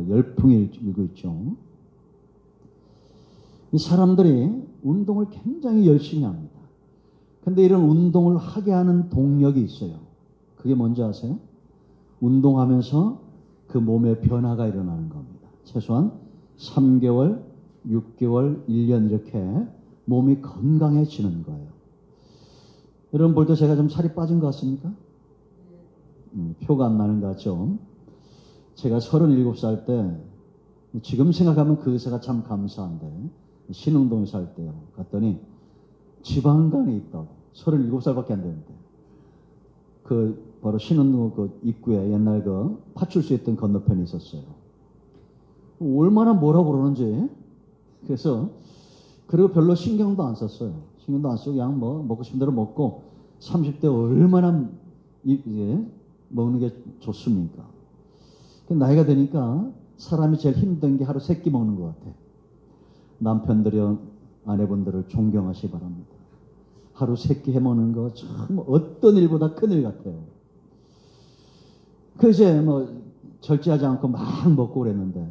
열풍이 일고 있죠. 이 사람들이 운동을 굉장히 열심히 합니다. 근데 이런 운동을 하게 하는 동력이 있어요. 그게 뭔지 아세요? 운동하면서 그 몸의 변화가 일어나는 겁니다. 최소한 3개월, 6개월, 1년 이렇게 몸이 건강해지는 거예요. 여러분 볼 때 제가 좀 살이 빠진 것 같습니까? 표가 안 나는 것 같죠? 제가 37살 때 지금 생각하면 그 의사가 참 감사한데 신흥동에서 할 때요. 갔더니 지방간이 있다고. 37살밖에 안 되는데. 그 바로 신흥동 그 입구에 옛날 그 파출소 있던 건너편에 있었어요. 얼마나 뭐라고 그러는지. 그래서 그리고 별로 신경도 안 썼어요. 신경도 안 쓰고 그냥 뭐 먹고 싶은 대로 먹고 30대 얼마나 이제 먹는 게 좋습니까? 나이가 드니까 사람이 제일 힘든 게 하루 3끼 먹는 것 같아. 남편들이 아내분들을 존경하시기 바랍니다. 하루 3끼 해먹는 거 참 어떤 일보다 큰일 같아요. 그 이제 뭐 절제하지 않고 막 먹고 그랬는데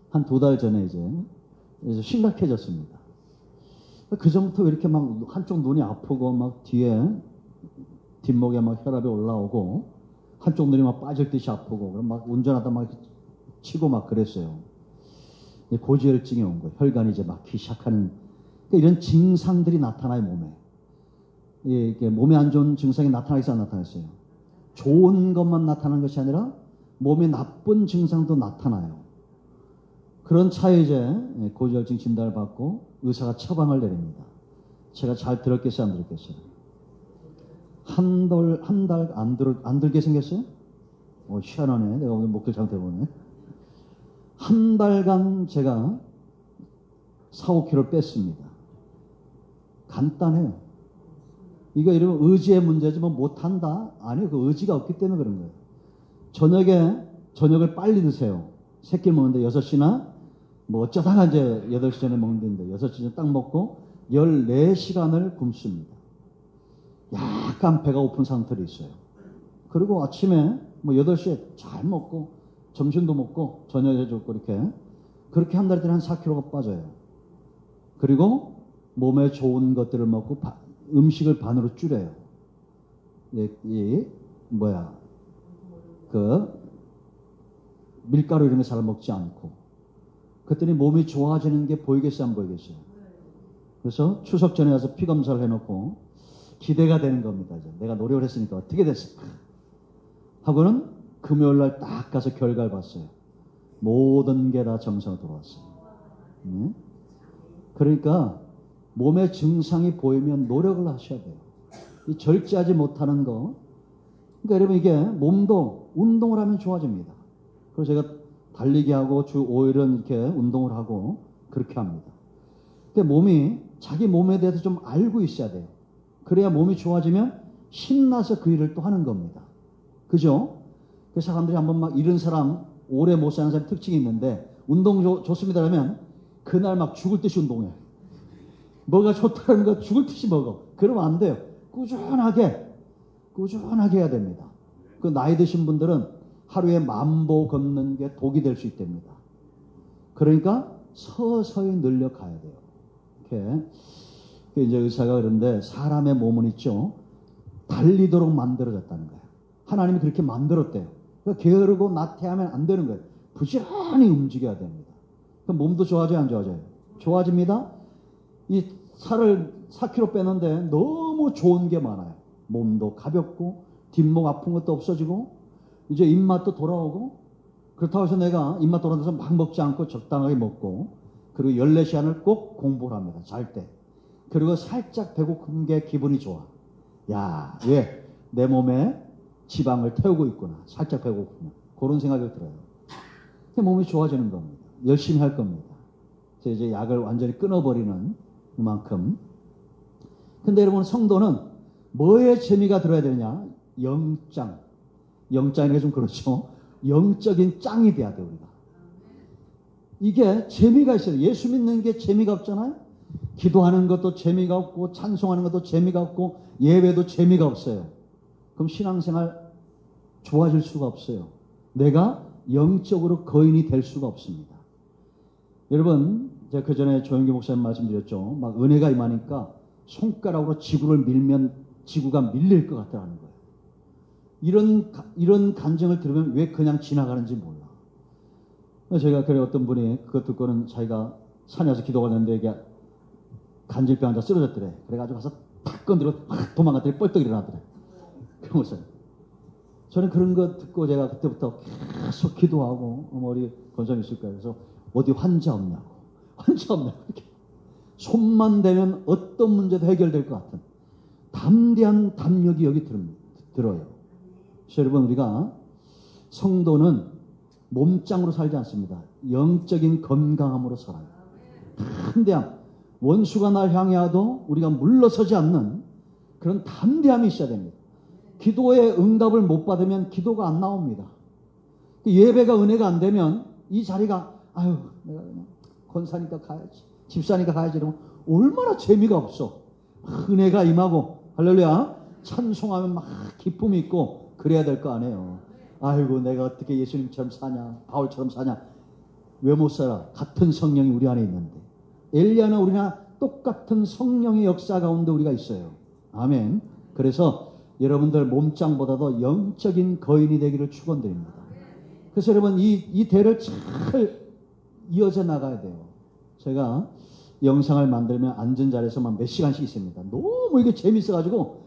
한 2달 전에 이제 심각해졌습니다. 그 전부터 왜 이렇게 막 한쪽 눈이 아프고 막 뒷목에 막 혈압이 올라오고 한쪽 눈이 막 빠질 듯이 아프고 그럼 막 운전하다 막 치고 막 그랬어요. 고지혈증이 온 거예요. 혈관이 이제 막히기 시작하는 그러니까 이런 증상들이 나타나요. 몸에. 이게 몸에 안 좋은 증상이 나타나겠어 안 나타났어요. 좋은 것만 나타나는 것이 아니라 몸에 나쁜 증상도 나타나요. 그런 차에 이제 고지혈증 진단을 받고 의사가 처방을 내립니다. 제가 잘 들었겠어요? 안 들었겠어요? 한 달 안 들게 생겼어요? 희한하네. 내가 오늘 목소리 잘못해보네. 한 달간 제가 4-5kg 뺐습니다. 간단해요. 이거 이러면 의지의 문제지 뭐 못한다? 아니요. 그 의지가 없기 때문에 그런 거예요. 저녁을 빨리 드세요. 3끼 먹는데 6시나 뭐 어쩌다가 이제 8시 전에 먹는데 6시 전에 딱 먹고 14시간을 굶습니다. 약간 배가 고픈 상태로 있어요. 그리고 아침에 뭐 8시에 잘 먹고 점심도 먹고 저녁에 줬고 그렇게 한 달 동안 한 4kg가 빠져요. 그리고 몸에 좋은 것들을 먹고 음식을 반으로 줄여요. 밀가루 이런 거 잘 먹지 않고. 그랬더니 몸이 좋아지는 게 보이겠어요? 안 보이겠어요? 그래서 추석 전에 와서 피 검사를 해놓고 기대가 되는 겁니다. 이제 내가 노력을 했으니까 어떻게 됐을까? 하고는 금요일 날 딱 가서 결과를 봤어요. 모든 게 다 정상으로 돌아왔어요. 그러니까 몸에 증상이 보이면 노력을 하셔야 돼요. 이 절제하지 못하는 거. 그러니까 여러분 이게 몸도 운동을 하면 좋아집니다. 그래서 제가 달리기 하고 주 5일은 이렇게 운동을 하고 그렇게 합니다. 근데 몸이 자기 몸에 대해서 좀 알고 있어야 돼요. 그래야 몸이 좋아지면 신나서 그 일을 또 하는 겁니다. 그죠? 그래서 사람들이 한번 막 이런 사람, 오래 못 사는 사람 특징이 있는데 운동 좋습니다 하면 그날 막 죽을 듯이 운동해. 뭐가 좋다는 거 죽을 듯이 먹어. 그러면 안 돼요. 꾸준하게 해야 됩니다. 그 나이 드신 분들은 하루에 10,000보 걷는 게 독이 될 수 있답니다. 그러니까 서서히 늘려가야 돼요. 이렇게 이제 의사가 그런데 사람의 몸은 있죠. 달리도록 만들어졌다는 거예요. 하나님이 그렇게 만들었대요. 그러니까 게으르고 나태하면 안 되는 거예요. 부지런히 움직여야 됩니다. 그럼 몸도 좋아져요, 안 좋아져요? 좋아집니다. 이 살을 4kg 빼는데 너무 좋은 게 많아요. 몸도 가볍고 뒷목 아픈 것도 없어지고 이제 입맛도 돌아오고 그렇다고 해서 내가 입맛 돌아오면서 막 먹지 않고 적당하게 먹고 그리고 14시간을 꼭 공부를 합니다. 잘 때. 그리고 살짝 배고픈 게 기분이 좋아. 야, 왜? 내 몸에 지방을 태우고 있구나. 살짝 배고프면. 그런 생각이 들어요. 몸이 좋아지는 겁니다. 열심히 할 겁니다. 이제 약을 완전히 끊어버리는 그만큼. 근데 여러분 성도는 뭐에 재미가 들어야 되느냐? 영장. 영장이라고 좀 그렇죠. 영적인 짱이 돼야 돼요, 우리가. 이게 재미가 있어요. 예수 믿는 게 재미가 없잖아요. 기도하는 것도 재미가 없고 찬송하는 것도 재미가 없고 예배도 재미가 없어요. 그럼 신앙생활 좋아질 수가 없어요. 내가 영적으로 거인이 될 수가 없습니다. 여러분, 제가 그 전에 조영기 목사님 말씀드렸죠. 막 은혜가 임하니까 손가락으로 지구를 밀면 지구가 밀릴 것 같다는 거예요. 이런 간증을 들으면 왜 그냥 지나가는지 몰라. 제가 그래 어떤 분이 그거 듣고는 자기가 산에 와서 기도가 했는데 이게 간질병 환자 쓰러졌더래. 그래가지고 가서 탁 건드리고 확 도망갔더니 뻘떡 일어나더래. 그런 거죠. 저는 그런 거 듣고 제가 그때부터 계속 기도하고 우리 권사님 있을 거예요. 그래서 어디 환자 없냐고. 환자 없냐고. 이렇게. 손만 대면 어떤 문제도 해결될 것 같은 담대한 담력이 여기 들어요. 그래서 여러분, 우리가 성도는 몸짱으로 살지 않습니다. 영적인 건강함으로 살아요. 담대함. 원수가 날 향해 와도 우리가 물러서지 않는 그런 담대함이 있어야 됩니다. 기도의 응답을 못 받으면 기도가 안 나옵니다. 예배가 은혜가 안 되면 이 자리가 아유 내가 그냥 권사니까 가야지, 집사니까 가야지 이러면 얼마나 재미가 없어. 은혜가 임하고 할렐루야 찬송하면 막 기쁨이 있고 그래야 될 거 아니에요. 아이고 내가 어떻게 예수님처럼 사냐, 바울처럼 사냐. 왜 못 살아? 같은 성령이 우리 안에 있는데. 엘리야나 우리나 똑같은 성령의 역사 가운데 우리가 있어요. 아멘. 그래서 여러분들 몸짱보다도 영적인 거인이 되기를 축원드립니다. 그래서 여러분 이 대를 잘 이어져 나가야 돼요. 제가 영상을 만들면 앉은 자리에서만 몇 시간씩 있습니다. 너무 이게 재밌어가지고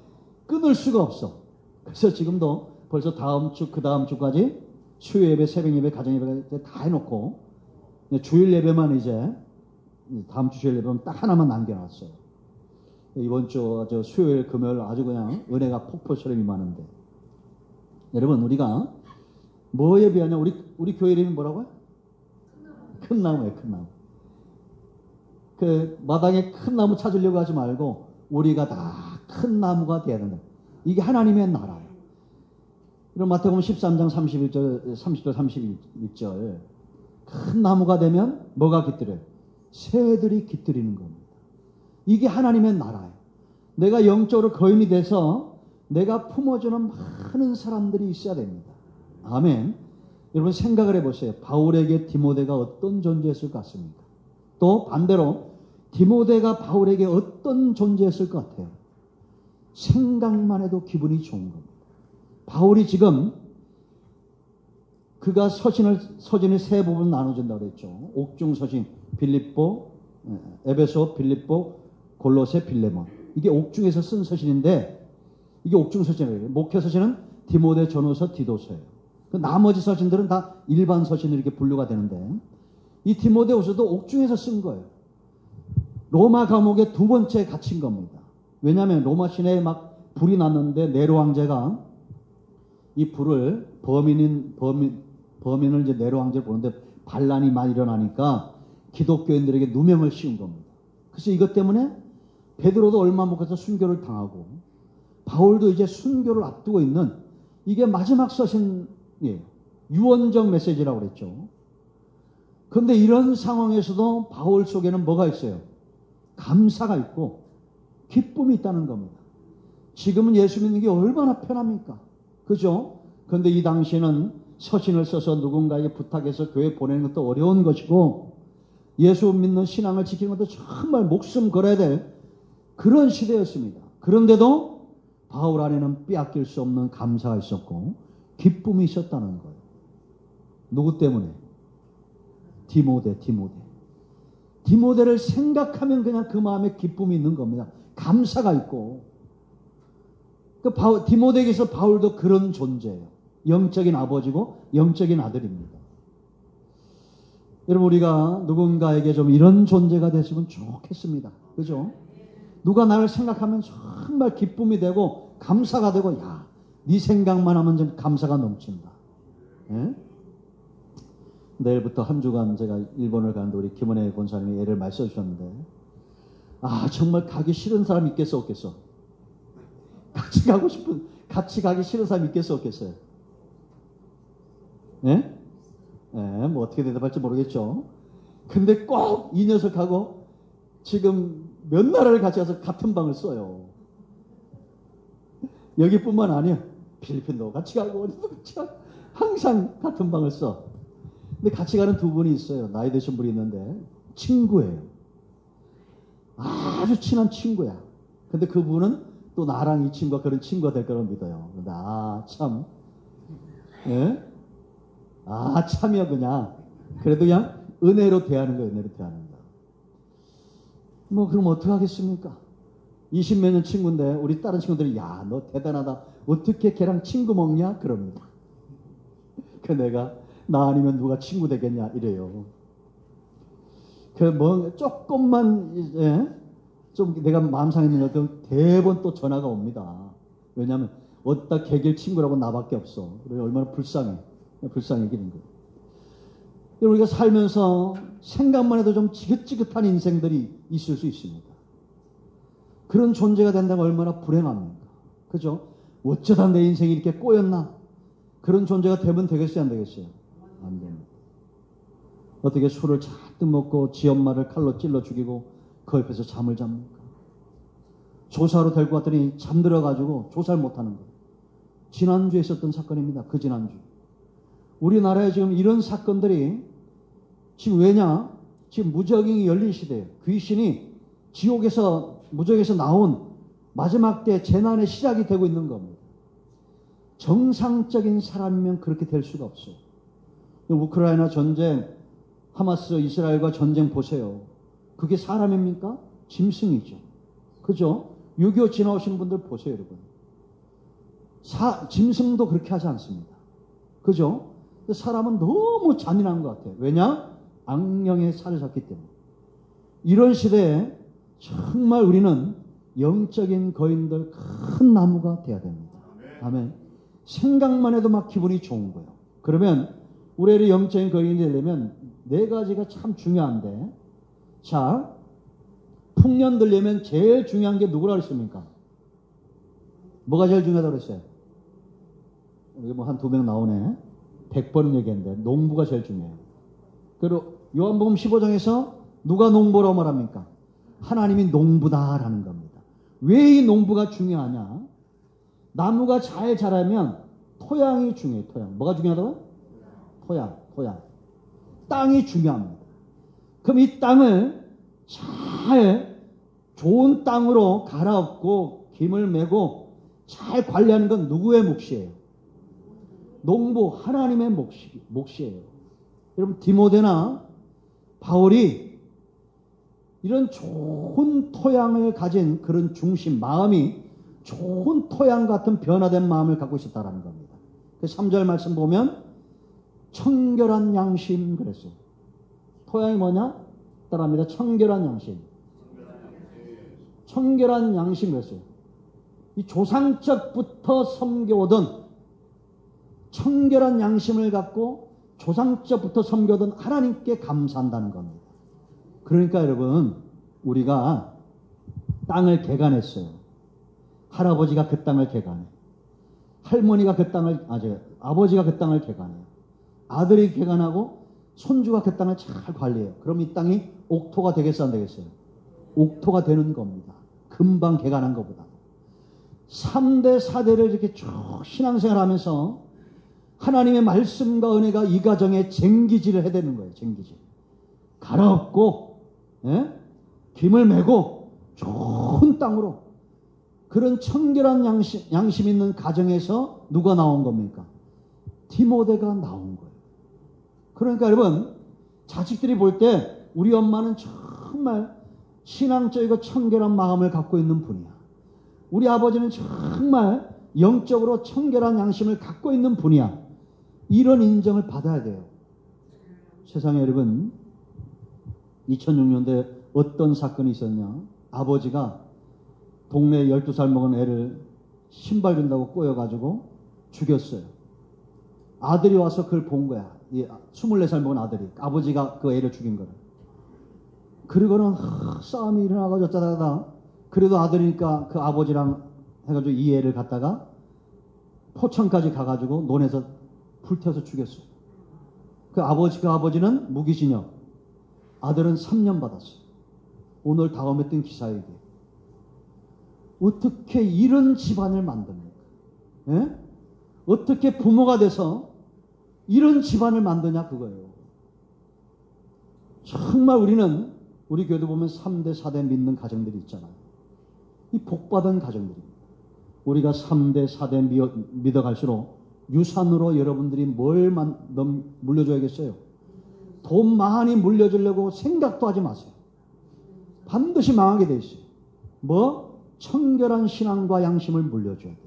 끊을 수가 없어. 그래서 지금도 벌써 다음 주, 그 다음 주까지 수요 예배, 새벽 예배, 가정 예배 다 해놓고 주일 예배만 이제 다음 주 주일 예배만 딱 하나만 남겨놨어요. 이번 주 수요일, 금요일 아주 그냥 은혜가 폭포처럼 임하는데 여러분 우리가 뭐에 비하냐? 우리 교회 이름이 뭐라고요? 큰 나무예요, 큰 나무. 그 마당에 큰 나무 찾으려고 하지 말고 우리가 다 큰 나무가 되어야 된다. 이게 하나님의 나라예요. 이런 마태복음 13장 31절, 30절, 31절. 큰 나무가 되면 뭐가 깃들어요? 새들이 깃들이는 겁니다. 이게 하나님의 나라예요. 내가 영적으로 거인이 돼서 내가 품어주는 많은 사람들이 있어야 됩니다. 아멘. 여러분 생각을 해보세요. 바울에게 디모데가 어떤 존재였을 것 같습니까? 또 반대로 디모데가 바울에게 어떤 존재였을 것 같아요? 생각만 해도 기분이 좋은 겁니다. 바울이 지금 그가 서신을 세 부분 나눠준다고 그랬죠. 옥중 서신, 빌립보, 에베소, 빌립보, 골로새, 빌레몬. 이게 옥중에서 쓴 서신인데 이게 옥중 서신이에요. 목회 서신은 디모데, 전후서, 디도서예요. 그 나머지 서신들은 다 일반 서신으로 이렇게 분류가 되는데 이 디모데후서도 옥중에서 쓴 거예요. 로마 감옥에 두 번째 갇힌 겁니다. 왜냐하면 로마 시내에 막 불이 났는데 네로 황제가 이 불을 범인을 이제 네로 황제를 보는데 반란이 많이 일어나니까 기독교인들에게 누명을 씌운 겁니다. 그래서 이것 때문에 베드로도 얼마 못 가서 순교를 당하고 바울도 이제 순교를 앞두고 있는 이게 마지막 서신이에요. 유언적 메시지라고 그랬죠. 그런데 이런 상황에서도 바울 속에는 뭐가 있어요? 감사가 있고 기쁨이 있다는 겁니다. 지금은 예수 믿는 게 얼마나 편합니까? 그죠? 그런데 이 당시에는 서신을 써서 누군가에게 부탁해서 교회 보내는 것도 어려운 것이고 예수 믿는 신앙을 지키는 것도 정말 목숨 걸어야 될 그런 시대였습니다. 그런데도 바울 안에는 빼앗길 수 없는 감사가 있었고 기쁨이 있었다는 거예요. 누구 때문에? 디모데를 생각하면 그냥 그 마음에 기쁨이 있는 겁니다. 감사가 있고. 디모데에게서 바울도 그런 존재예요. 영적인 아버지고 영적인 아들입니다. 여러분 우리가 누군가에게 좀 이런 존재가 됐으면 좋겠습니다. 그죠? 누가 나를 생각하면 정말 기쁨이 되고 감사가 되고 야, 네 생각만 하면 좀 감사가 넘친다. 예? 내일부터 한 주간 제가 일본을 가는데 우리 김은혜 권사님이 애를 많이 써주셨는데 아 정말 가기 싫은 사람 있겠어 없겠어? 같이 가기 싫은 사람 있겠어 없겠어요? 예? 예, 뭐 어떻게 대답할지 모르겠죠. 근데 꼭 이 녀석하고 지금 몇 나라를 같이 가서 같은 방을 써요. 여기뿐만 아니에요. 필리핀도 같이 가고 어디도 같이 가고 항상 같은 방을 써. 근데 같이 가는 두 분이 있어요. 나이 드신 분이 있는데 친구예요. 아주 친한 친구야. 근데 그분은 또 나랑 이 친구가 그런 친구가 될 거라고 믿어요. 근데 참, 예? 참이야 그냥. 그래도 그냥 은혜로 대하는 거예요. 은혜로 대하는 거. 뭐 그럼 어떻게 하겠습니까? 20몇 년 친구인데 우리 다른 친구들이 야, 너 대단하다. 어떻게 걔랑 친구 먹냐? 그럽니다. 그 내가 나 아니면 누가 친구 되겠냐? 이래요. 그 뭐 조금만 좀 내가 마음 상했는 것도 대번 또 전화가 옵니다. 왜냐하면 어디다 개길 친구라고 나밖에 없어. 그래 얼마나 불쌍해. 불쌍해지는 거예요. 우리가 살면서 생각만 해도 좀 지긋지긋한 인생들이 있을 수 있습니다. 그런 존재가 된다면 얼마나 불행합니까? 그죠? 어쩌다 내 인생이 이렇게 꼬였나? 그런 존재가 되면 되겠어요? 안 되겠어요? 안 됩니다. 어떻게 술을 잔뜩 먹고 지 엄마를 칼로 찔러 죽이고 그 옆에서 잠을 잡니까? 조사로 데리고 왔더니 잠들어가지고 조사를 못하는 거예요. 지난주에 있었던 사건입니다. 그 지난주. 우리나라에 지금 이런 사건들이 지금 왜냐? 지금 무적행이 열린 시대예요. 귀신이 무적에서 나온 마지막 때 재난의 시작이 되고 있는 겁니다. 정상적인 사람이면 그렇게 될 수가 없어요. 우크라이나 전쟁, 하마스 이스라엘과 전쟁 보세요. 그게 사람입니까? 짐승이죠. 그죠? 6.25 지나오신 분들 보세요, 여러분. 짐승도 그렇게 하지 않습니다. 그죠? 사람은 너무 잔인한 것 같아요. 왜냐? 악령에 살을 샀기 때문에. 이런 시대에 정말 우리는 영적인 거인들 큰 나무가 돼야 됩니다. 아멘. 생각만 해도 막 기분이 좋은 거예요. 그러면 우리의 영적인 거인이 되려면 네 가지가 참 중요한데, 자, 풍년 들려면 제일 중요한 게 누구라 그랬습니까? 뭐가 제일 중요하다고 그랬어요? 여기 뭐 한 두 명 나오네. 100번은 얘기했는데 농부가 제일 중요해요. 그리고 요한복음 15장에서 누가 농부라고 말합니까? 하나님이 농부다라는 겁니다. 왜 이 농부가 중요하냐? 나무가 잘 자라면 토양이 중요해요. 토양. 뭐가 중요하다고요? 토양. 땅이 중요합니다. 그럼 이 땅을 잘 좋은 땅으로 갈아엎고 김을 메고 잘 관리하는 건 누구의 몫이에요? 농부 하나님의 몫이에요. 여러분 디모데나 바울이 이런 좋은 토양을 가진 그런 중심, 마음이 좋은 토양 같은 변화된 마음을 갖고 있었다는 겁니다. 3절 말씀 보면 청결한 양심 그랬어요. 토양이 뭐냐? 따라합니다. 청결한 양심. 청결한 양심 그랬어요. 이 조상적부터 섬겨오던 청결한 양심을 갖고 조상적부터 섬겨오던 하나님께 감사한다는 겁니다. 그러니까 여러분 우리가 땅을 개간했어요. 할아버지가 그 땅을 개간해. 할머니가 그 땅을 아버지가 그 땅을 개간해요. 아들이 개간하고 손주가 그 땅을 잘 관리해요. 그럼 이 땅이 옥토가 되겠어요? 안 되겠어요? 옥토가 되는 겁니다. 금방 개간한 것보다. 3대 4대를 이렇게 쭉 신앙생활 하면서 하나님의 말씀과 은혜가 이 가정에 쟁기질을 해야 되는 거예요. 쟁기질. 갈아엎고 김을 메고 좋은 땅으로 그런 청결한 양심 있는 가정에서 누가 나온 겁니까? 디모데가 나온 거예요. 그러니까 여러분 자식들이 볼 때 우리 엄마는 정말 신앙적이고 청결한 마음을 갖고 있는 분이야. 우리 아버지는 정말 영적으로 청결한 양심을 갖고 있는 분이야. 이런 인정을 받아야 돼요. 세상에 여러분 2006년도에 어떤 사건이 있었냐. 아버지가 동네에 12살 먹은 애를 신발 준다고 꼬여가지고 죽였어요. 아들이 와서 그걸 본 거야. 24살 먹은 아들이. 아버지가 그 애를 죽인 거를. 그리고는 싸움이 일어나가지고 어쩌다가 그래도 아들이니까 그 아버지랑 해가지고 이 애를 갖다가 포천까지 가가지고 논에서 불태워서 죽였어요. 그 아버지는 무기징역. 아들은 3년 받았어요. 오늘 다음에 뜬 기사에게. 어떻게 이런 집안을 만듭니까? 예? 어떻게 부모가 돼서 이런 집안을 만드냐 그거예요. 정말 우리는 우리 교회도 보면 3대 4대 믿는 가정들이 있잖아요. 이 복받은 가정들입니다. 우리가 3대 4대 믿어갈수록 유산으로 여러분들이 뭘 물려줘야겠어요? 돈 많이 물려주려고 생각도 하지 마세요. 반드시 망하게 돼 있어요. 뭐? 청결한 신앙과 양심을 물려줘야 돼요.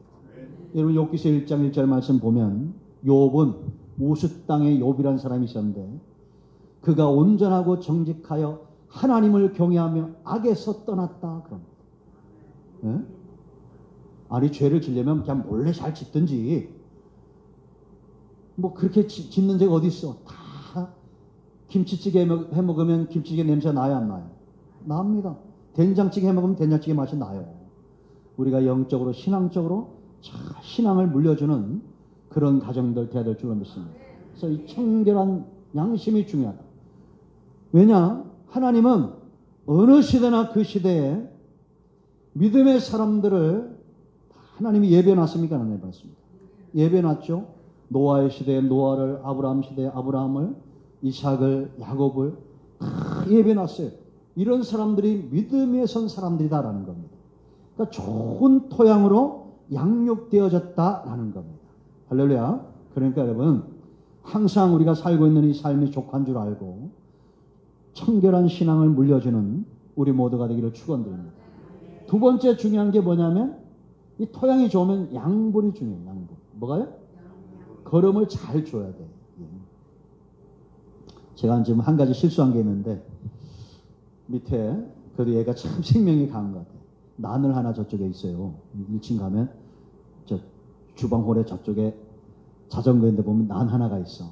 여러분 욥기서 1장 1절 말씀 보면 욥은 우스 땅에 욥이라는 사람이 있었는데 그가 온전하고 정직하여 하나님을 경외하며 악에서 떠났다 그럽니다. 네? 아니 죄를 지려면 그냥 몰래 잘 짓든지 뭐 그렇게 짓는 데가 어디 있어. 다 김치찌개 해먹으면 김치찌개 냄새 나요 안 나요? 납니다. 된장찌개 해먹으면 된장찌개 맛이 나요. 우리가 영적으로 신앙적으로 잘 신앙을 물려주는 그런 가정들 돼야 될 줄로 믿습니다. 그래서 이 청결한 양심이 중요하다. 왜냐? 하나님은 어느 시대나 그 시대에 믿음의 사람들을 하나님이 예배해놨습니까? 안 해봤습니다. 예배해놨죠. 노아의 시대에 노아를, 아브라함 시대에 아브라함을, 이삭을, 야곱을 다 예배해놨어요. 이런 사람들이 믿음에 선 사람들이다라는 겁니다. 그러니까 좋은 토양으로 양육되어졌다라는 겁니다. 할렐루야. 그러니까 여러분 항상 우리가 살고 있는 이 삶이 족한 줄 알고 청결한 신앙을 물려주는 우리 모두가 되기를 축원드립니다. 두 번째 중요한 게 뭐냐면 이 토양이 좋으면 양분이 중요해요. 양분. 뭐가요? 걸음을 잘 줘야 돼요. 제가 지금 한 가지 실수한 게 있는데 밑에 그래도 얘가 참 생명이 강한 것 같아요. 난을 하나 저쪽에 있어요. 1층 가면 저 주방홀에 저쪽에 자전거인데 보면 난 하나가 있어.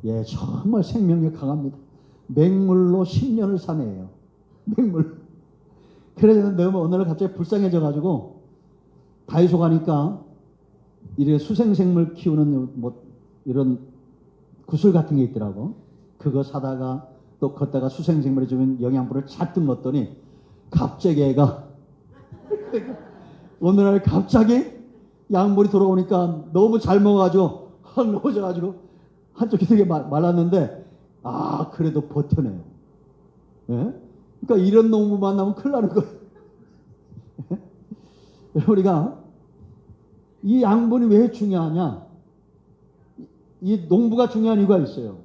얘 정말 생명이 강합니다. 맹물로 10년을 사내요. 맹물. 그래서 너무 어느 날 갑자기 불쌍해져가지고 다이소 가니까 이래 수생생물 키우는 뭐 이런 구슬 같은 게 있더라고. 그거 사다가 또 걷다가 수생생물에 주면 영양분을 잔뜩 넣었더니 갑자기 애가 어느 날 갑자기 약물이 돌아오니까 너무 잘 먹어가지고 확 넘어져가지고 한쪽이 되게 말랐는데 그래도 버텨내요. 예? 그러니까 이런 농부 만나면 큰일 나는 거예요. 우리가 이 양분이 왜 중요하냐? 이 농부가 중요한 이유가 있어요.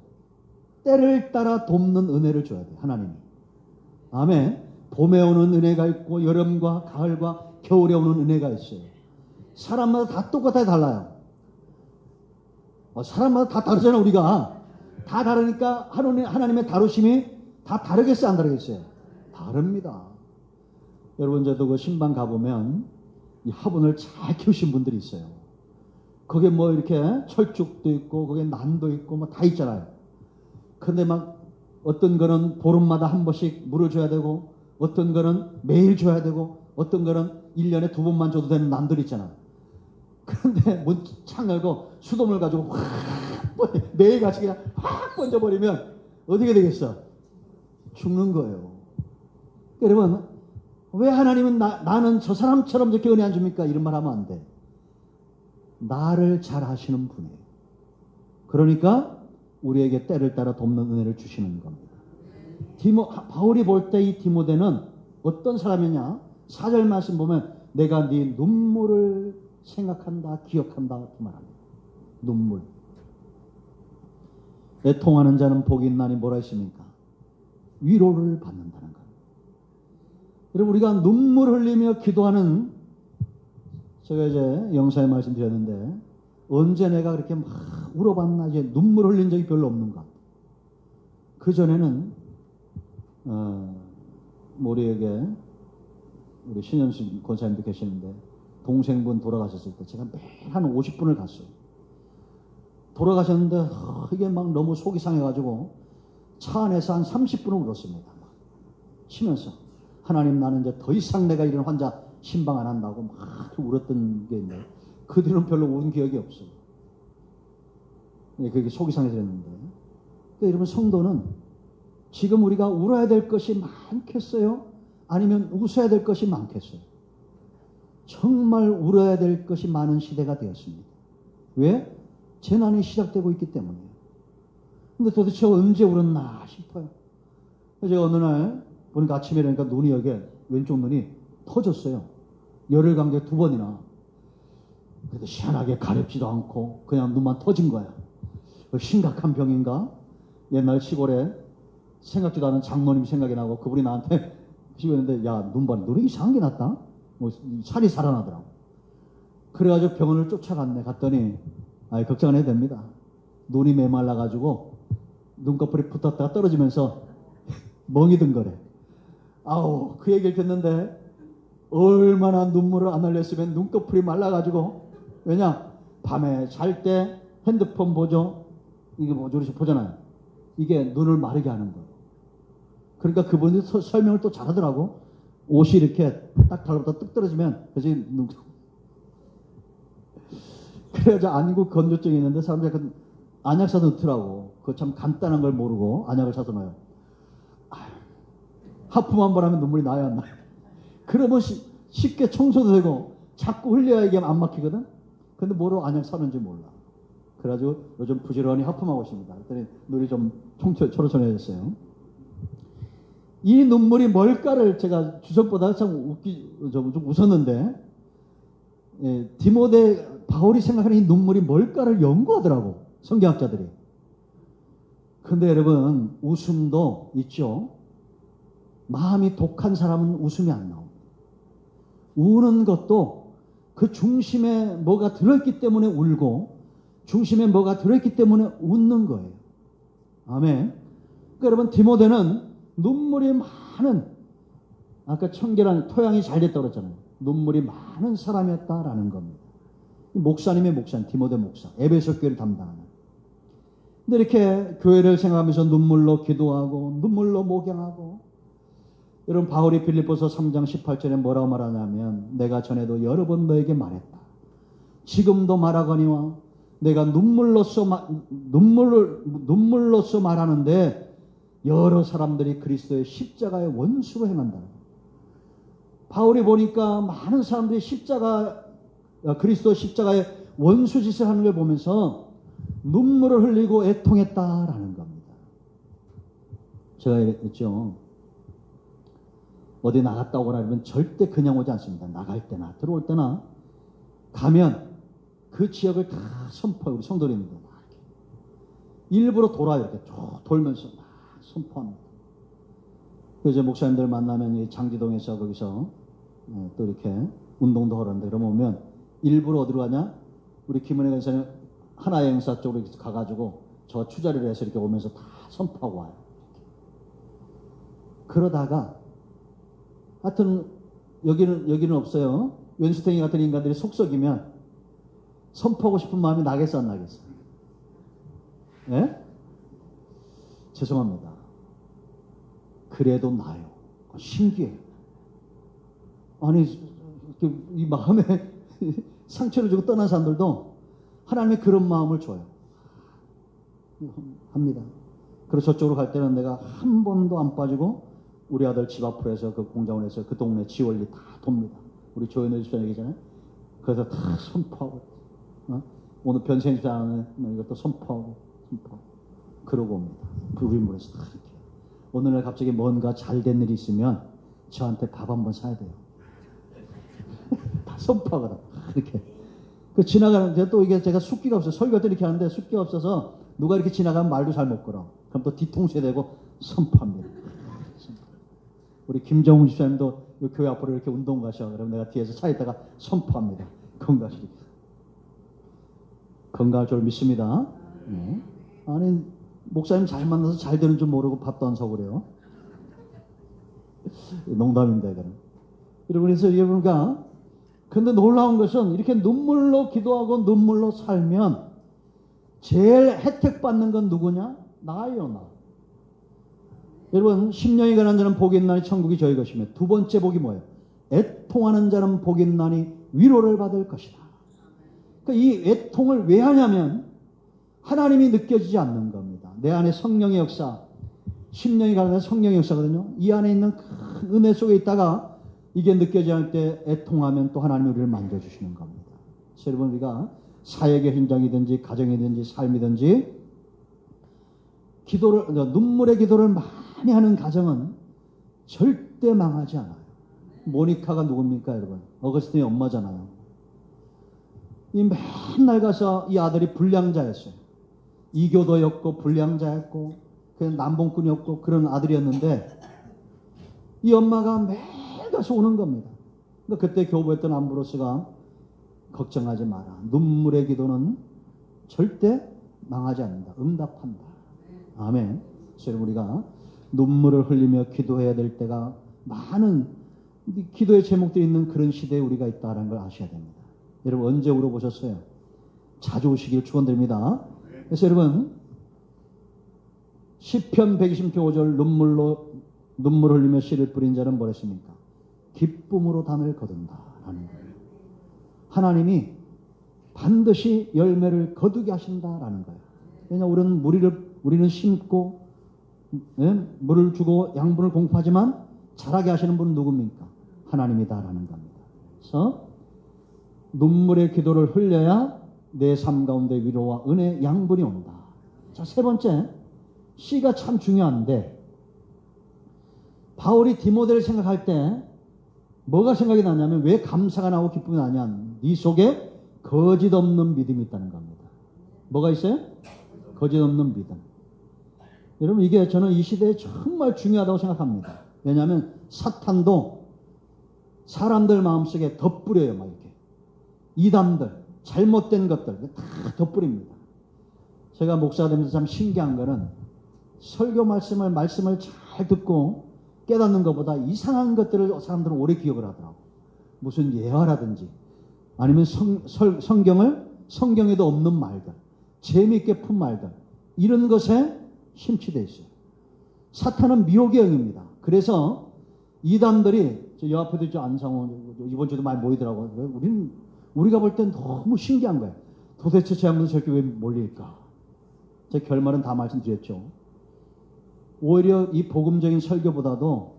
때를 따라 돕는 은혜를 줘야 돼요. 하나님이. 아멘. 봄에 오는 은혜가 있고 여름과 가을과 겨울에 오는 은혜가 있어요. 사람마다 다 똑같아요. 달라요. 사람마다 다 다르잖아요. 우리가. 다 다르니까 하나님의 다루심이 다 다르겠어요? 안 다르겠어요? 다릅니다. 여러분 저도 그 신방 가보면 이 화분을 잘 키우신 분들이 있어요. 거기에 뭐 이렇게 철쭉도 있고 거기에 난도 있고 뭐 다 있잖아요. 그런데 막 어떤 거는 보름마다 한 번씩 물을 줘야 되고 어떤 거는 매일 줘야 되고 어떤 거는 1년에 2번만 줘도 되는 난들 있잖아요. 그런데 문 창 열고 수돗물 가지고 확 매일같이 그냥 확 번져버리면 어떻게 되겠어? 죽는 거예요. 여러분 왜 하나님은 나는 저 사람처럼 저렇게 은혜 안 줍니까? 이런 말 하면 안 돼. 나를 잘 하시는 분이에요. 그러니까 우리에게 때를 따라 돕는 은혜를 주시는 겁니다. 바울이 볼 때 이 디모데는 어떤 사람이냐? 4절 말씀 보면 내가 네 눈물을 생각한다, 기억한다 이렇게 말합니다. 눈물. 애통하는 자는 복이 있나니 뭐라 했습니까? 위로를 받는다는 것. 여러분 우리가 눈물 흘리며 기도하는 제가 이제 영사에 말씀드렸는데 언제 내가 그렇게 막 울어봤나 이제 눈물 흘린 적이 별로 없는 것 같아요. 그 전에는 우리에게 우리 신현수 권사님도 계시는데 동생분 돌아가셨을 때 제가 매일 한 50분을 갔어요. 돌아가셨는데 이게 막 너무 속이 상해가지고 차 안에서 한 30분을 울었습니다. 막 치면서 하나님 나는 이제 더 이상 내가 이런 환자 신방 안 한다고 막 울었던 게 있는데 그 뒤로는 별로 운 기억이 없어요. 그게 속이 상해졌는데. 그러니까 여러분 성도는 지금 우리가 울어야 될 것이 많겠어요? 아니면 웃어야 될 것이 많겠어요? 정말 울어야 될 것이 많은 시대가 되었습니다. 왜? 재난이 시작되고 있기 때문이에요. 근데 도대체 언제 울었나 싶어요. 그래서 제가 어느 날 보니까 아침에 일어나니까 눈이 여기 왼쪽 눈이 터졌어요. 열흘 간격에 2번이나. 그래도 희한하게 가렵지도 않고 그냥 눈만 터진 거야. 심각한 병인가? 옛날 시골에 생각지도 않은 장모님 생각이 나고 그분이 나한테 시골인데 야, 눈 봐. 눈이 이상한 게 났다? 뭐 살이 살아나더라고. 그래가지고 병원을 쫓아갔네. 갔더니 아이, 걱정 안 해도 됩니다. 눈이 메말라가지고 눈꺼풀이 붙었다가 떨어지면서 멍이 든 거래. 아우, 그 얘기를 듣는데 얼마나 눈물을 안 흘렸으면 눈꺼풀이 말라가지고. 왜냐? 밤에 잘 때 핸드폰 보죠. 이게 뭐 저렇게 보잖아요. 이게 눈을 마르게 하는 거예요. 그러니까 그분이 설명을 또 잘하더라고. 옷이 이렇게 딱 달라붙어 뚝 떨어지면 그래서 눈. 그래가지고 안구 건조증이 있는데 사람들이 그 안약 사서 넣더라고. 그거 참 간단한 걸 모르고 안약을 사서 넣어요. 하품 한 번 하면 눈물이 나야 안 나요. 그러면 쉽게 청소도 되고 자꾸 흘려야 이게 안 막히거든. 근데 뭐로 안약 사는지 몰라. 그래가지고 요즘 부지런히 하품하고 있습니다. 그랬더니 눈이 좀 초록초록해졌어요. 이 눈물이 뭘까를 제가 주석보다 참 좀 웃었는데, 예, 디모데 바울이 생각하는 이 눈물이 뭘까를 연구하더라고, 성경학자들이. 근데 여러분, 웃음도 있죠. 마음이 독한 사람은 웃음이 안 나옵니다. 우는 것도 그 중심에 뭐가 들어있기 때문에 울고 중심에 뭐가 들어있기 때문에 웃는 거예요. 아멘. 그러니까 여러분, 디모데는 눈물이 많은, 아까 청결한 토양이 잘 됐다고 그랬잖아요. 눈물이 많은 사람이었다라는 겁니다. 목사님의 목사님, 디모데 목사, 에베소 교회를 담당하는. 근데 이렇게 교회를 생각하면서 눈물로 기도하고 눈물로 목양하고. 여러분, 바울이 빌립보서 3장 18절에 뭐라고 말하냐면, 내가 전에도 여러 번 너에게 말했다. 지금도 말하거니와 내가 눈물로써 말하는데 여러 사람들이 그리스도의 십자가의 원수로 행한다. 바울이 보니까 많은 사람들이 그리스도 십자가의 원수 짓을 하는 걸 보면서 눈물을 흘리고 애통했다라는 겁니다. 제가 했죠. 어디 나갔다 오거나 하면 절대 그냥 오지 않습니다. 나갈 때나 들어올 때나 가면 그 지역을 다 선포해요. 우리 성도님들 일부러 돌아요. 이렇게 쭉 돌면서 막 선포합니다. 그래서 목사님들 만나면 장지동에서 거기서 또 이렇게 운동도 하는데, 그러면 오면 일부러 어디로 가냐? 우리 김은혜 권사님 하나의 행사 쪽으로 가가지고 저 추자리를 해서 이렇게 오면서 다 선포하고 와요. 그러다가 하여튼 여기는 없어요. 왼수탱이 같은 인간들이 속썩이면 선포하고 싶은 마음이 나겠어 안 나겠어? 예? 죄송합니다. 그래도 나요. 신기해요. 아니, 이 마음에 상처를 주고 떠난 사람들도 하나님의 그런 마음을 줘요. 합니다. 그래서 저쪽으로 갈 때는 내가 한 번도 안 빠지고 우리 아들 집 앞으로 해서 그 공장을 해서 그 동네 지원리 다 돕니다. 우리 조현우 집사님 얘기잖아요. 그래서 다 선포하고, 오늘 변생 집사는 이것도 선포하고 그러고 옵니다. 우리 물에서 다 이렇게. 오늘날 갑자기 뭔가 잘된 일이 있으면 저한테 밥 한번 사야 돼요. 다 선포하거든. 이렇게. 그 지나가는데 또 이게 제가 숫기가 없어요. 설교 때 이렇게 하는데 숫기가 없어서 누가 이렇게 지나가면 말도 잘 못 걸어. 그럼 또 뒤통수에 대고 선포합니다. 우리 김정훈 집사님도 이 교회 앞으로 이렇게 운동 가셔. 그럼 내가 뒤에서 차에 있다가 선포합니다. 건강하시기. 건강할 줄 믿습니다. 네. 아니, 목사님 잘 만나서 잘 되는 줄 모르고 밥도 안 사고 그래요. 농담입니다, 이거는. 그래서 여러분과, 근데 놀라운 것은 이렇게 눈물로 기도하고 눈물로 살면 제일 혜택 받는 건 누구냐? 나예요, 나. 여러분, 심령이 가난한 자는 복이 있나니 천국이 저희 것이며, 두 번째 복이 뭐예요? 애통하는 자는 복이 있나니 위로를 받을 것이다. 그러니까 이 애통을 왜 하냐면 하나님이 느껴지지 않는 겁니다. 내 안에 성령의 역사, 심령이 가난한 성령의 역사거든요. 이 안에 있는 큰 은혜 속에 있다가 이게 느껴지지 않을 때 애통하면 또 하나님이 우리를 만져주시는 겁니다. 그래서 여러분, 우리가 사역의 현장이든지 가정이든지 삶이든지 눈물의 기도를 많이 하는 가정은 절대 망하지 않아요. 모니카가 누굽니까, 여러분? 어거스틴의 엄마잖아요. 이 맨날 가서 이 아들이 불량자였어요. 이교도였고 불량자였고 그냥 남봉꾼이었고 그런 아들이었는데 이 엄마가 매일 가서 우는 겁니다. 그러니까 그때 교부했던 암브로스가 걱정하지 마라. 눈물의 기도는 절대 망하지 않는다. 응답한다. 아멘. 그래서 우리가 눈물을 흘리며 기도해야 될 때가 많은 기도의 제목들이 있는 그런 시대에 우리가 있다는 걸 아셔야 됩니다. 여러분 언제 울어보셨어요? 자주 오시길 축원드립니다. 그래서 여러분 시편 120편 5절 눈물 흘리며 씨를 뿌린 자는 뭐랬습니까? 기쁨으로 단을 거둔다라는 거예요. 하나님이 반드시 열매를 거두게 하신다라는 거예요. 왜냐하면 우리는 심고 물을 주고 양분을 공급하지만 자라게 하시는 분은 누굽니까? 하나님이다라는 겁니다. 그래서 눈물의 기도를 흘려야 내 삶 가운데 위로와 은혜 양분이 온다. 자, 세 번째, 씨가 참 중요한데 바울이 디모데를 생각할 때 뭐가 생각이 나냐면 왜 감사가 나고 기쁨이 나냐? 네 속에 거짓 없는 믿음이 있다는 겁니다. 뭐가 있어요? 거짓 없는 믿음. 여러분 이게 저는 이 시대에 정말 중요하다고 생각합니다. 왜냐하면 사탄도 사람들 마음속에 덧뿌려요. 막 이렇게 이단들, 잘못된 것들 다 덧뿌립니다. 제가 목사가 되면서 참 신기한 거는 설교 말씀을 잘 듣고 깨닫는 것보다 이상한 것들을 사람들은 오래 기억을 하더라고. 무슨 예화라든지 아니면 성경에도 없는 말들, 재미있게 푼 말들, 이런 것에 심취되어 있어요. 사탄은 미혹의 영입니다. 그래서 이단들이 여 앞에도 있죠. 안상원 이번 주도 많이 모이더라고요. 우리가 볼 땐 너무 신기한 거예요. 도대체 제 양반은 저렇게 왜 몰릴까? 제 결말은 다 말씀드렸죠. 오히려 이 복음적인 설교보다도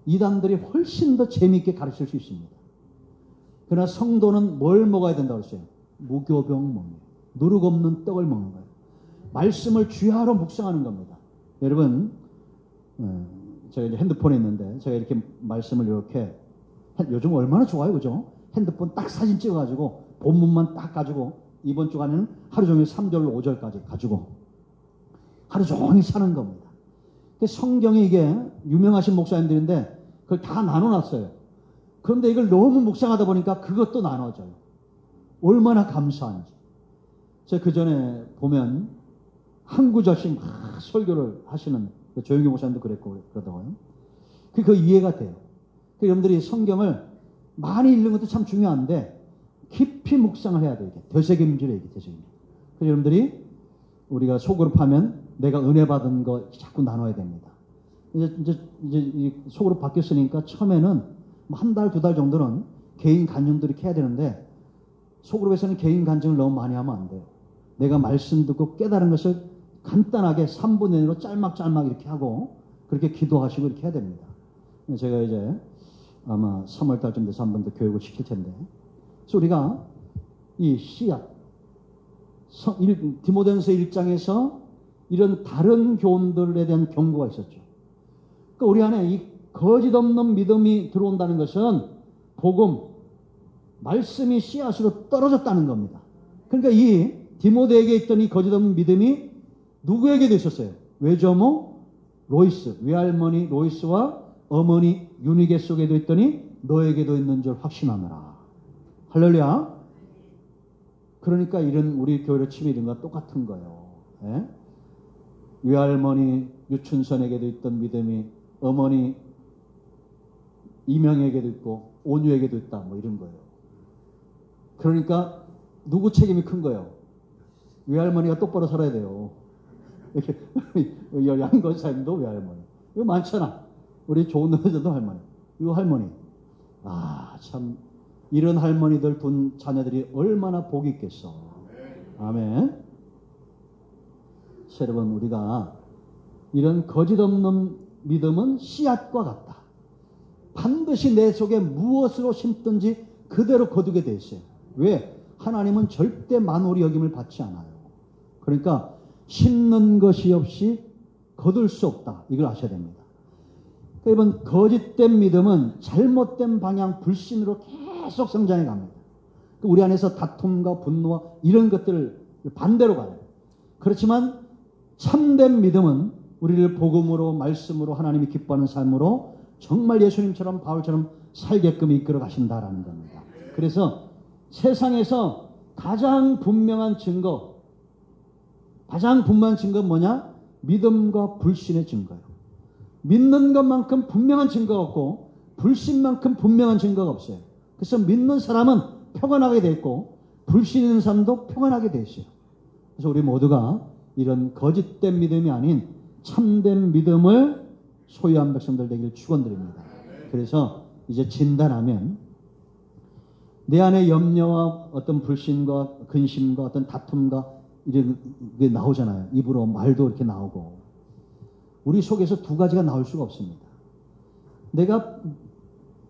이단들이 훨씬 더 재미있게 가르칠 수 있습니다. 그러나 성도는 뭘 먹어야 된다고 했어요? 무교병 먹는, 누룩 없는 떡을 먹는 거예요. 말씀을 주야로 묵상하는 겁니다. 여러분, 제가 이제 핸드폰에 있는데 제가 이렇게 말씀을 이렇게 요즘 얼마나 좋아요, 그죠? 핸드폰 딱 사진 찍어가지고 본문만 딱 가지고 이번 주간에는 하루 종일 3절로 5절까지 가지고 하루 종일 사는 겁니다. 성경에 이게 유명하신 목사님들인데 그걸 다 나눠놨어요. 그런데 이걸 너무 묵상하다 보니까 그것도 나눠져요. 얼마나 감사한지. 제가 그 전에 보면 한 구절씩 막 설교를 하시는 조영기 목사님도 그랬고 그러더라고요. 그 이해가 돼요. 여러분들이 성경을 많이 읽는 것도 참 중요한데 깊이 묵상을 해야 돼요. 되새김질이에요. 되새김질. 그래서 여러분들이 우리가 속으로 파면 내가 은혜 받은 거 자꾸 나눠야 됩니다. 이제 속으로 바뀌었으니까 처음에는 한 달, 두 달 정도는 개인 간증들을 이렇게 해야 되는데 속으로 해서는 개인 간증을 너무 많이 하면 안 돼요. 내가 말씀 듣고 깨달은 것을 간단하게 3분 내로 짤막짤막 이렇게 하고 그렇게 기도하시고 이렇게 해야 됩니다. 제가 이제 아마 3월 달쯤 돼서 한 번 더 교육을 시킬 텐데 그래서 우리가 이 씨앗 디모데전서 1장에서 이런 다른 교훈들에 대한 경고가 있었죠. 그러니까 우리 안에 이 거짓 없는 믿음이 들어온다는 것은 복음, 말씀이 씨앗으로 떨어졌다는 겁니다. 그러니까 이 디모데에게 있던 이 거짓 없는 믿음이 누구에게도 있었어요? 외조모 로이스, 외할머니 로이스와 어머니 유니게 속에도 있더니 너에게도 있는 줄 확신하느라. 할렐루야. 그러니까 이런 우리 교회를 치밀은 것과 똑같은 거예요. 예? 외할머니 유춘선에게도 있던 믿음이 어머니 이명에게도 있고 온유에게도 있다. 뭐 이런 거예요. 그러니까 누구 책임이 큰 거예요? 외할머니가 똑바로 살아야 돼요. 이렇게 양건사님도 외할머니. 이거 많잖아. 우리 좋은 노래자도 할머니. 이 할머니. 아, 참 이런 할머니들 둔 자녀들이 얼마나 복이 있겠어. 아멘. 여러분, 우리가 이런 거짓 없는 믿음은 씨앗과 같다. 반드시 내 속에 무엇으로 심든지 그대로 거두게 돼 있어요. 왜? 하나님은 절대 만홀히 여김을 받지 않아요. 그러니까 심는 것이 없이 거둘 수 없다. 이걸 아셔야 됩니다. 그러니까 이번 거짓된 믿음은 잘못된 방향 불신으로 계속 성장해 갑니다. 우리 안에서 다툼과 분노와 이런 것들을 반대로 가요. 그렇지만 참된 믿음은 우리를 복음으로 말씀으로 하나님이 기뻐하는 삶으로 정말 예수님처럼 바울처럼 살게끔 이끌어 가신다라는 겁니다. 그래서 세상에서 가장 분명한 증거는 뭐냐? 믿음과 불신의 증거예요. 믿는 것만큼 분명한 증거가 없고 불신만큼 분명한 증거가 없어요. 그래서 믿는 사람은 평안하게 돼 있고 불신 있는 사람도 평안하게 돼 있어요. 그래서 우리 모두가 이런 거짓된 믿음이 아닌 참된 믿음을 소유한 백성들 되기를 축원드립니다. 그래서 이제 진단하면 내 안에 염려와 어떤 불신과 근심과 어떤 다툼과 이런 게 나오잖아요. 입으로 말도 이렇게 나오고 우리 속에서 두 가지가 나올 수가 없습니다. 내가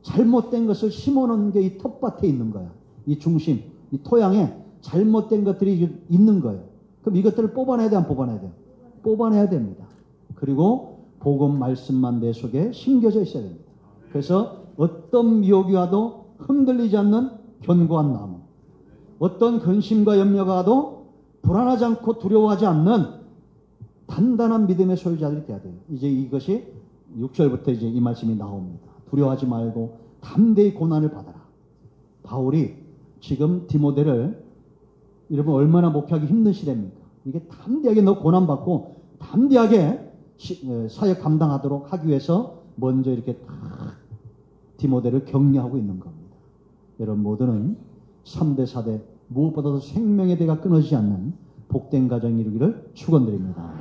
잘못된 것을 심어놓은 게 이 텃밭에 있는 거야. 이 중심, 이 토양에 잘못된 것들이 있는 거예요. 그럼 이것들을 뽑아내야 돼, 안 뽑아내야 돼요? 뽑아내야 됩니다. 그리고 복음 말씀만 내 속에 심겨져 있어야 됩니다. 그래서 어떤 미혹이 와도 흔들리지 않는 견고한 나무, 어떤 근심과 염려가 와도 불안하지 않고 두려워하지 않는 단단한 믿음의 소유자들이 돼야 돼요. 이제 이것이 6절부터 이제 이 말씀이 나옵니다. 두려워하지 말고 담대히 고난을 받아라. 바울이 지금 디모데를 여러분 얼마나 목회하기 힘든 시대입니까? 이게 담대하게 너 고난받고 담대하게 사역 감당하도록 하기 위해서 먼저 이렇게 딱 디모데를 격려하고 있는 겁니다. 여러분 모두는 3대 4대 무엇보다도 생명의 대가 끊어지지 않는 복된 가정이 이루기를 축원드립니다.